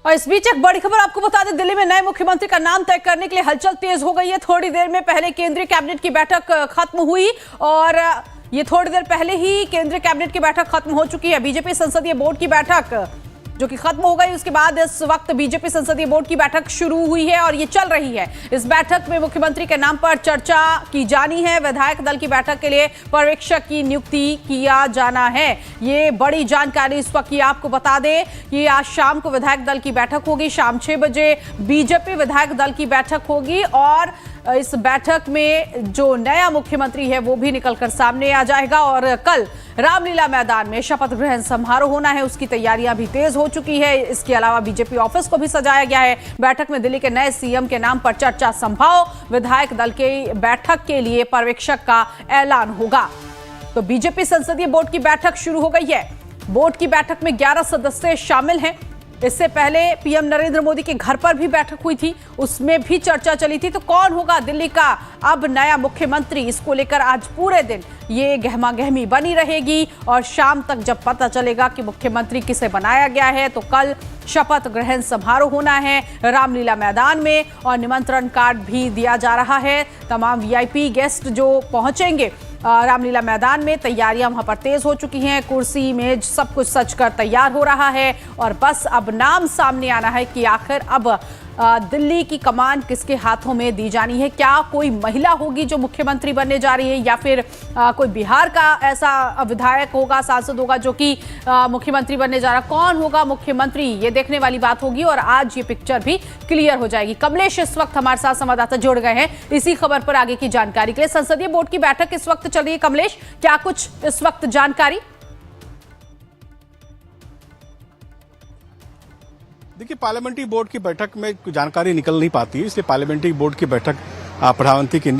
और इस बीच एक बड़ी खबर आपको बता दें, दिल्ली में नए मुख्यमंत्री का नाम तय करने के लिए हलचल तेज हो गई है। थोड़ी देर में पहले केंद्रीय कैबिनेट की बैठक खत्म हुई और ये थोड़ी देर पहले ही केंद्रीय कैबिनेट की बैठक खत्म हो चुकी है। बीजेपी संसदीय बोर्ड की बैठक जो कि खत्म हो गई, उसके बाद इस वक्त बीजेपी संसदीय बोर्ड की बैठक शुरू हुई है और ये चल रही है। इस बैठक में मुख्यमंत्री के नाम पर चर्चा की जानी है। विधायक दल की बैठक के लिए पर्यवेक्षक की नियुक्ति किया जाना है। ये बड़ी जानकारी इस वक्त की आपको बता दें कि आज शाम को विधायक दल की बैठक होगी। शाम 6 बजे बीजेपी विधायक दल की बैठक होगी और इस बैठक में जो नया मुख्यमंत्री है वो भी निकलकर सामने आ जाएगा। और कल रामलीला मैदान में शपथ ग्रहण समारोह होना है, उसकी तैयारियां भी तेज हो चुकी है। इसके अलावा बीजेपी ऑफिस को भी सजाया गया है। बैठक में दिल्ली के नए सीएम के नाम पर चर्चा संभव। विधायक दल के बैठक के लिए पर्यवेक्षक का ऐलान होगा। तो बीजेपी संसदीय बोर्ड की बैठक शुरू हो गई है। बोर्ड की बैठक में 11 सदस्य शामिल हैं। इससे पहले पीएम नरेंद्र मोदी के घर पर भी बैठक हुई थी, उसमें भी चर्चा चली थी। तो कौन होगा दिल्ली का अब नया मुख्यमंत्री, इसको लेकर आज पूरे दिन ये गहमागहमी बनी रहेगी और शाम तक जब पता चलेगा कि मुख्यमंत्री किसे बनाया गया है तो कल शपथ ग्रहण समारोह होना है रामलीला मैदान में और निमंत्रण कार्ड भी दिया जा रहा है। तमाम वीआईपी गेस्ट जो पहुंचेंगे रामलीला मैदान में, तैयारियां वहां पर तेज हो चुकी हैं। कुर्सी मेज सब कुछ सज कर तैयार हो रहा है और बस अब नाम सामने आना है कि आखिर अब दिल्ली की कमान किसके हाथों में दी जानी है। क्या कोई महिला होगी जो मुख्यमंत्री बनने जा रही है या फिर कोई बिहार का ऐसा विधायक होगा, सांसद होगा जो कि मुख्यमंत्री बनने जा रहा है। कौन होगा मुख्यमंत्री, ये देखने वाली बात होगी और आज ये पिक्चर भी क्लियर हो जाएगी। कमलेश इस वक्त हमारे साथ संवाददाता जुड़ गए हैं इसी खबर पर आगे की जानकारी के लिए। संसदीय बोर्ड की बैठक इस वक्त चल रही है। कमलेश, क्या कुछ इस वक्त जानकारी? देखिए, पार्लियामेंट्री बोर्ड की बैठक में जानकारी निकल नहीं पाती है, इसलिए पार्लियामेंट्री बोर्ड की बैठक प्रधानमंत्री के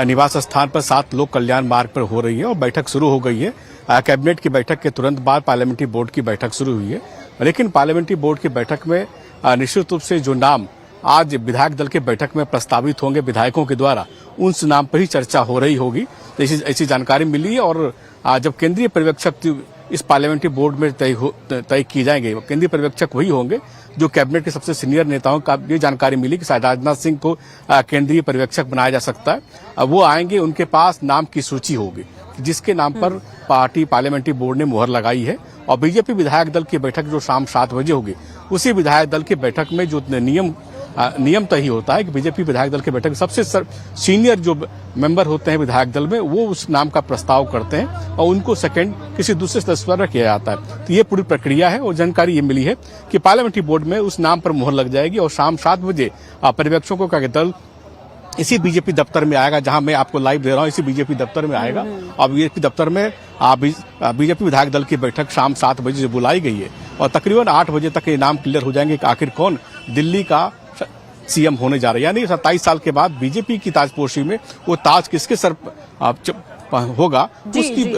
निवास स्थान पर 7 लोक कल्याण मार्ग पर हो रही है और बैठक शुरू हो गई है। कैबिनेट की बैठक के तुरंत बाद पार्लियामेंट्री बोर्ड की बैठक शुरू हुई है। लेकिन पार्लियामेंट्री बोर्ड की बैठक में निश्चित रूप से जो नाम आज विधायक दल के बैठक में प्रस्तावित होंगे विधायकों के द्वारा, उस नाम पर ही चर्चा हो रही होगी। तो ऐसी जानकारी मिली है और जब केंद्रीय पर्यवेक्षक इस पार्लियामेंट्री बोर्ड में तय किए जाएंगे, केंद्रीय पर्यवेक्षक वही होंगे जो कैबिनेट के सबसे सीनियर नेताओं का ये जानकारी मिली कि शायद राजनाथ सिंह को केंद्रीय पर्यवेक्षक बनाया जा सकता है। वो आएंगे, उनके पास नाम की सूची होगी जिसके नाम पर पार्टी पार्लियामेंट्री बोर्ड ने मुहर लगाई है। और बीजेपी विधायक दल की बैठक जो शाम 7 बजे होगी, उसी विधायक दल की बैठक में जो नियम तय होता है कि बीजेपी विधायक दल की बैठक में सबसे सीनियर जो मेंबर होते हैं विधायक दल में, वो उस नाम का प्रस्ताव करते हैं और उनको सेकंड किसी दूसरे सदस्य द्वारा किया जाता है। तो ये पूरी प्रक्रिया है और जानकारी ये मिली है कि पार्लियामेंट्री बोर्ड में उस नाम पर मुहर लग जाएगी और शाम 7 बजे पर्यवेक्षकों का दल इसी बीजेपी दफ्तर में आएगा, जहां मैं आपको लाइव दे रहा हूं। इसी बीजेपी दफ्तर में आएगा और बीजेपी दफ्तर में बीजेपी विधायक दल की बैठक शाम 7 बजे बुलाई गई है और तकरीबन 8 बजे तक ये नाम क्लियर हो जाएंगे कि आखिर कौन दिल्ली का सीएम होने जा रहे हैं। यानी 27 साल के बाद बीजेपी की ताजपोशी में वो ताज किसके सर होगा,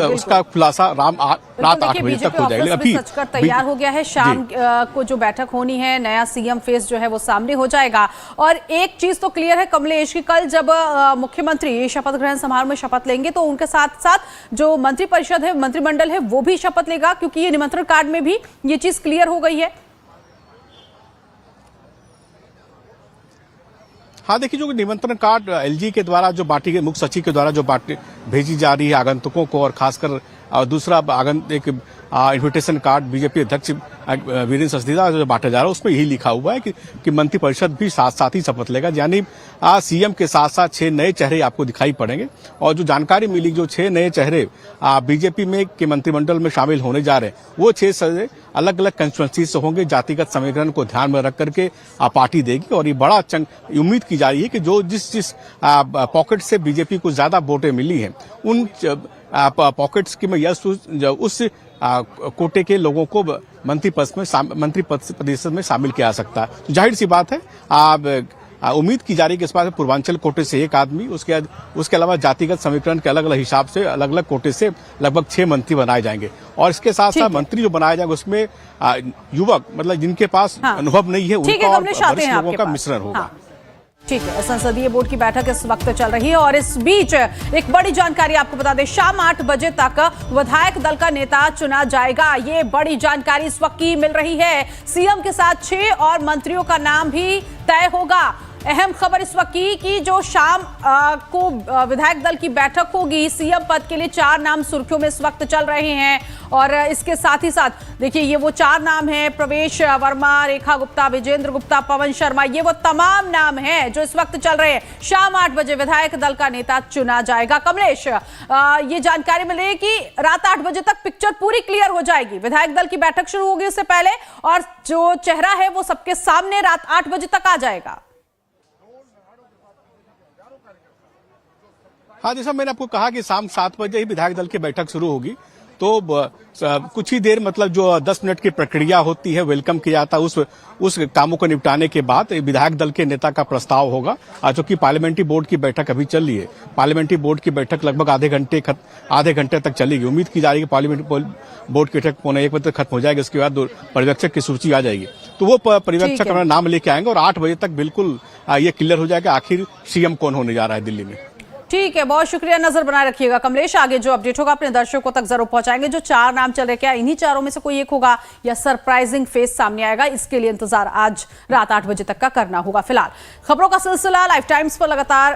उसका खुलासा रात 8 बजे तक हो जाएगा। अभी सचकर तैयार हो गया है। शाम को जो बैठक होनी है, नया सीएम फेस जो है वो सामने हो जाएगा। और एक चीज तो क्लियर है कमलेश कि कल जब मुख्यमंत्री शपथ ग्रहण समारोह में शपथ लेंगे तो उनके साथ साथ जो मंत्रिपरिषद है, मंत्रिमंडल है, वो भी शपथ लेगा, क्योंकि ये निमंत्रण कार्ड में भी ये चीज क्लियर हो गई है। हाँ, देखिए, जो निमंत्रण कार्ड एलजी के द्वारा जो पार्टी के मुख्य सचिव के द्वारा जो भेजी जा रही है आगंतुकों को, और खासकर दूसरा एक इन्विटेशन कार्ड बीजेपी अध्यक्ष वीरेंद्र सचदेवा जो बांटा जा रहा है, उसमें यही लिखा हुआ है कि मंत्रिपरिषद भी साथ साथ ही शपथ लेगा। यानी सीएम के साथ साथ 6 नए चेहरे आपको दिखाई पड़ेंगे। और जो जानकारी मिली, जो 6 नए चेहरे बीजेपी में के मंत्रिमंडल में शामिल होने जा रहे हैं, वो 6 चेहरे अलग अलग कंस्टिट्यूएंसी से होंगे। जातिगत समीकरण को ध्यान में रख करके पार्टी देगी और ये बड़ा उम्मीद की जा रही है कि जो जिस पॉकेट से बीजेपी को ज्यादा वोटें मिली हैं, उन पॉकेट्स की में उस कोटे के लोगों को मंत्री परिषद में शामिल किया जा सकता है। तो जाहिर सी बात है, उम्मीद की जा रही है कि इस बार पूर्वांचल कोटे से 1 आदमी, उसके अलावा जातिगत समीकरण के अलग अलग हिसाब से अलग अलग कोटे से लगभग 6 मंत्री बनाए जाएंगे। और इसके साथ साथ मंत्री जो बनाए जाएंगे उसमें युवक, मतलब जिनके पास अनुभव नहीं है, उनका और वरिष्ठ लोगों का मिश्रण होगा। ठीक है, संसदीय बोर्ड की बैठक इस वक्त चल रही है और इस बीच एक बड़ी जानकारी आपको बता दें, शाम 8 बजे तक विधायक दल का नेता चुना जाएगा। ये बड़ी जानकारी इस वक्त की मिल रही है। सीएम के साथ 6 और मंत्रियों का नाम भी तय होगा। अहम खबर इस वक्त की कि जो शाम को विधायक दल की बैठक होगी, सीएम पद के लिए 4 नाम सुर्खियों में इस वक्त चल रहे हैं और इसके साथ ही साथ देखिए ये वो 4 नाम हैं, प्रवेश वर्मा, रेखा गुप्ता, विजेंद्र गुप्ता, पवन शर्मा, ये वो तमाम नाम हैं जो इस वक्त चल रहे हैं। शाम 8 बजे विधायक दल का नेता चुना जाएगा। कमलेश, ये जानकारी मिली कि रात 8 बजे तक पिक्चर पूरी क्लियर हो जाएगी। विधायक दल की बैठक शुरू होगी उससे पहले और जो चेहरा है वो सबके सामने रात 8 बजे तक आ जाएगा। हाँ, जैसा मैंने आपको कहा कि शाम 7 बजे ही विधायक दल की बैठक शुरू होगी, तो कुछ ही देर मतलब जो 10 मिनट की प्रक्रिया होती है, वेलकम किया जाता है, उस कामों को निपटाने के बाद विधायक दल के नेता का प्रस्ताव होगा। जो कि पार्लियामेंट्री बोर्ड की बैठक अभी चल रही है, पार्लियामेंट्री बोर्ड की बैठक लगभग आधे घंटे तक चलेगी। उम्मीद की जा रही है कि पार्लियामेंट्री बोर्ड की बैठक 1:15 तक खत्म हो जाएगी। उसके बाद पर्यवेक्षक की सूची आ जाएगी, तो वो पर्यवेक्षक अपना नाम लेके आएंगे और 8 बजे तक बिल्कुल ये क्लियर हो जाएगा आखिर सीएम कौन होने जा रहा है दिल्ली में। ठीक है, बहुत शुक्रिया। नजर बनाए रखिएगा कमलेश, आगे जो अपडेट होगा अपने दर्शकों तक जरूर पहुंचाएंगे। जो 4 नाम चल रहे, क्या इन्हीं 4 में से कोई एक होगा या सरप्राइजिंग फेस सामने आएगा, इसके लिए इंतजार आज रात 8 बजे तक का करना होगा। फिलहाल खबरों का सिलसिला लाइफ टाइम्स पर लगातार